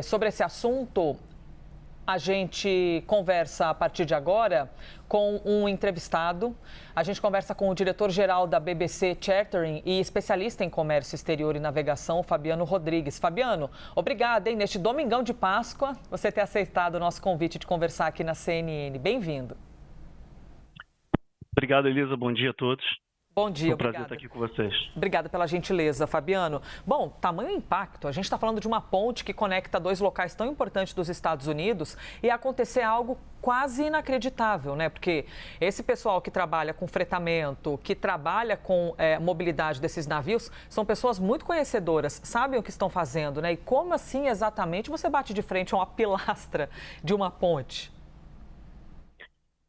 Sobre esse assunto, a gente conversa a partir de agora com um entrevistado. A gente conversa com o diretor-geral da BBC Chartering e especialista em comércio exterior e navegação, Fabiano Rodrigues. Fabiano, obrigada, hein? Neste domingão de Páscoa, você ter aceitado o nosso convite de conversar aqui na CNN. Bem-vindo. Obrigado, Elisa. Bom dia a todos. Bom dia, obrigada. Foi um prazer estar aqui com vocês. Obrigada pela gentileza, Fabiano. Bom, tamanho impacto. A gente está falando de uma ponte que conecta dois locais tão importantes dos Estados Unidos e acontecer algo quase inacreditável, né? Porque esse pessoal que trabalha com fretamento, que trabalha com mobilidade desses navios, são pessoas muito conhecedoras, sabem o que estão fazendo, né? E como assim exatamente você bate de frente a uma pilastra de uma ponte?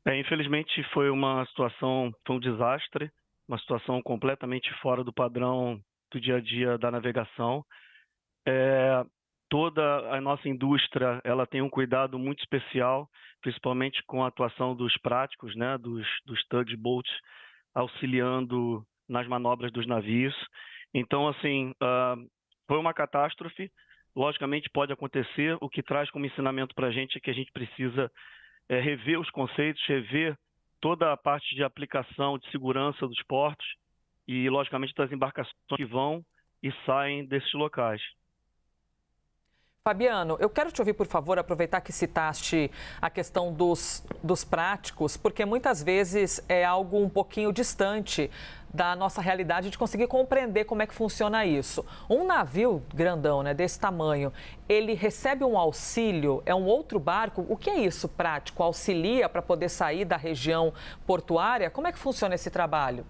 Infelizmente foi uma situação, foi um desastre. Uma situação completamente fora do padrão do dia a dia da navegação. Toda a nossa indústria ela tem um cuidado muito especial, principalmente com a atuação dos práticos, né, dos tugboats, auxiliando nas manobras dos navios. Então, assim, foi uma catástrofe. Logicamente pode acontecer. O que traz como ensinamento para a gente é que a gente precisa rever os conceitos, rever toda a parte de aplicação de segurança dos portos e, logicamente, das embarcações que vão e saem desses locais. Fabiano, eu quero te ouvir, por favor, aproveitar que citaste a questão dos práticos, porque muitas vezes é algo um pouquinho distante da nossa realidade de conseguir compreender como é que funciona isso. Um navio grandão, né, desse tamanho, ele recebe um auxílio, é um outro barco? O que é isso prático? Auxilia para poder sair da região portuária? Como é que funciona esse trabalho?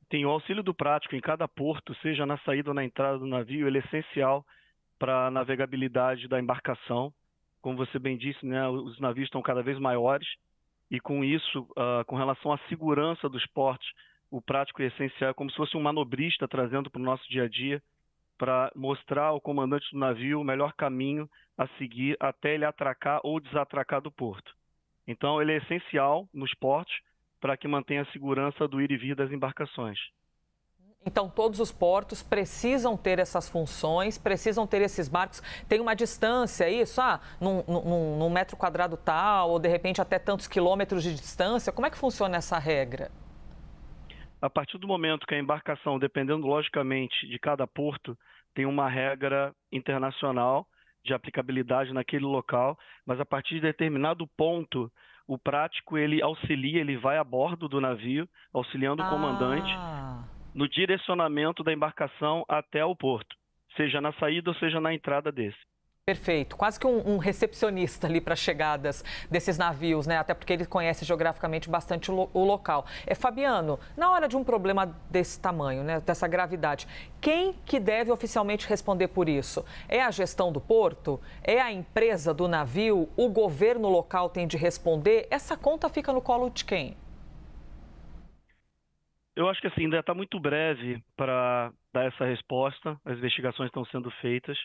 Tem o auxílio do prático em cada porto, seja na saída ou na entrada do navio, ele é essencial para a navegabilidade da embarcação. Como você bem disse, né, os navios estão cada vez maiores e com isso, com relação à segurança dos portos, o prático é essencial, é como se fosse um manobrista trazendo para o nosso dia a dia para mostrar ao comandante do navio o melhor caminho a seguir até ele atracar ou desatracar do porto. Então, ele é essencial nos portos para que mantenha a segurança do ir e vir das embarcações. Então, todos os portos precisam ter essas funções, precisam ter esses barcos. Tem uma distância, é isso? Num metro quadrado tal, ou de repente até tantos quilômetros de distância. Como é que funciona essa regra? A partir do momento que a embarcação, dependendo logicamente de cada porto, tem uma regra internacional de aplicabilidade naquele local, mas a partir de determinado ponto, o prático ele auxilia, ele vai a bordo do navio, auxiliando o comandante no direcionamento da embarcação até o porto, seja na saída ou seja na entrada desse. Perfeito. Quase que um recepcionista ali para chegadas desses navios, né? Até porque ele conhece geograficamente bastante o local. Fabiano, na hora de um problema desse tamanho, né? Dessa gravidade, quem que deve oficialmente responder por isso? É a gestão do porto? É a empresa do navio? O governo local tem de responder? Essa conta fica no colo de quem? Eu acho que assim, ainda está muito breve para dar essa resposta. As investigações estão sendo feitas.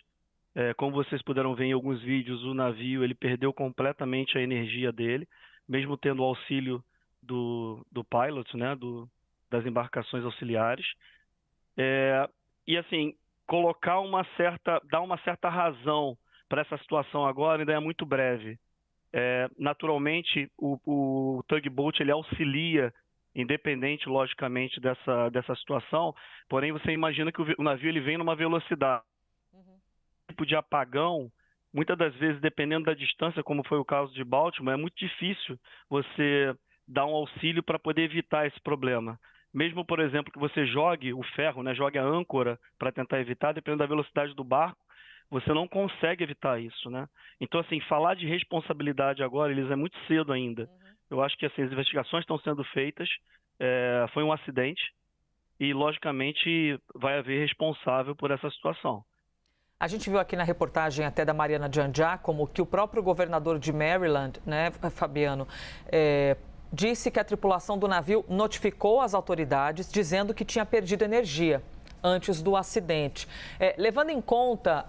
Como vocês puderam ver em alguns vídeos, o navio ele perdeu completamente a energia dele, mesmo tendo o auxílio do pilot, né, das embarcações auxiliares. E assim, dar uma certa razão para essa situação agora ainda é muito breve. Naturalmente, o tugboat ele auxilia, independente, logicamente, dessa situação, porém você imagina que o navio ele vem numa velocidade. Tipo de apagão, muitas das vezes, dependendo da distância, como foi o caso de Baltimore, é muito difícil você dar um auxílio para poder evitar esse problema. Mesmo, por exemplo, que você jogue o ferro, né, jogue a âncora para tentar evitar, dependendo da velocidade do barco, você não consegue evitar isso, né? Então, assim, falar de responsabilidade agora, eles é muito cedo ainda. Eu acho que assim, as investigações estão sendo feitas, foi um acidente e, logicamente, vai haver responsável por essa situação. A gente viu aqui na reportagem até da Mariana Giangiacomo que o próprio governador de Maryland, né, Fabiano, disse que a tripulação do navio notificou as autoridades dizendo que tinha perdido energia antes do acidente. Levando em conta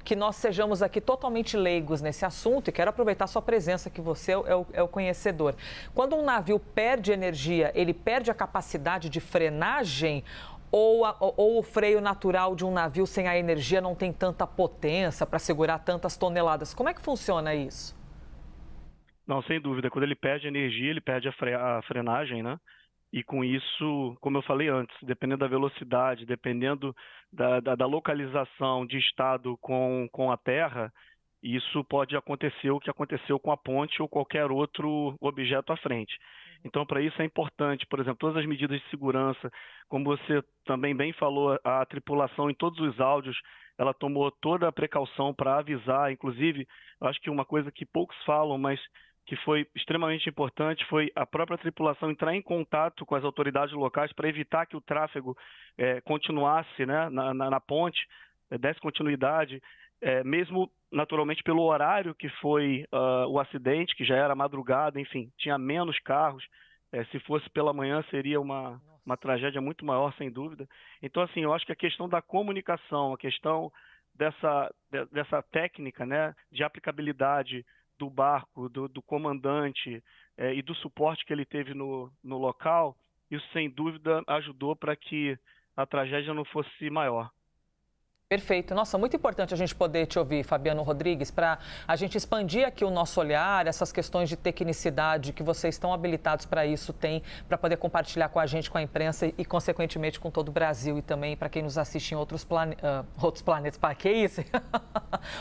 que nós sejamos aqui totalmente leigos nesse assunto, e quero aproveitar a sua presença, que você é o conhecedor. Quando um navio perde energia, ele perde a capacidade de frenagem Ou o freio natural de um navio sem a energia não tem tanta potência para segurar tantas toneladas? Como é que funciona isso? Não, sem dúvida. Quando ele perde energia, ele perde a frenagem, né? E com isso, como eu falei antes, dependendo da velocidade, dependendo da localização de estado com a terra, isso pode acontecer o que aconteceu com a ponte ou qualquer outro objeto à frente. Então, para isso é importante, por exemplo, todas as medidas de segurança, como você também bem falou, a tripulação em todos os áudios, ela tomou toda a precaução para avisar, inclusive, eu acho que uma coisa que poucos falam, mas que foi extremamente importante, foi a própria tripulação entrar em contato com as autoridades locais para evitar que o tráfego continuasse, né, na ponte, desse continuidade, mesmo naturalmente pelo horário que foi o acidente, que já era madrugada, enfim, tinha menos carros. Se fosse pela manhã, seria uma tragédia muito maior, sem dúvida. Então, assim, eu acho que a questão da comunicação, a questão dessa técnica, né, de aplicabilidade do barco, do comandante e do suporte que ele teve no local, isso sem dúvida ajudou para que a tragédia não fosse maior. Perfeito. Nossa, muito importante a gente poder te ouvir, Fabiano Rodrigues, para a gente expandir aqui o nosso olhar, essas questões de tecnicidade que vocês estão habilitados para isso, tem para poder compartilhar com a gente, com a imprensa e, consequentemente, com todo o Brasil e também para quem nos assiste em outros planetas. Que isso?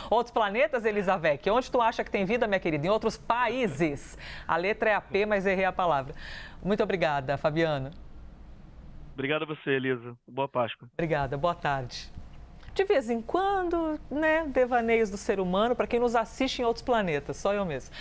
Outros planetas, Elizabeth? Onde tu acha que tem vida, minha querida? Em outros países. A letra é a P, mas errei a palavra. Muito obrigada, Fabiano. Obrigado a você, Elisa. Boa Páscoa. Obrigada. Boa tarde. De vez em quando, né, devaneios do ser humano, para quem nos assiste em outros planetas, só eu mesmo.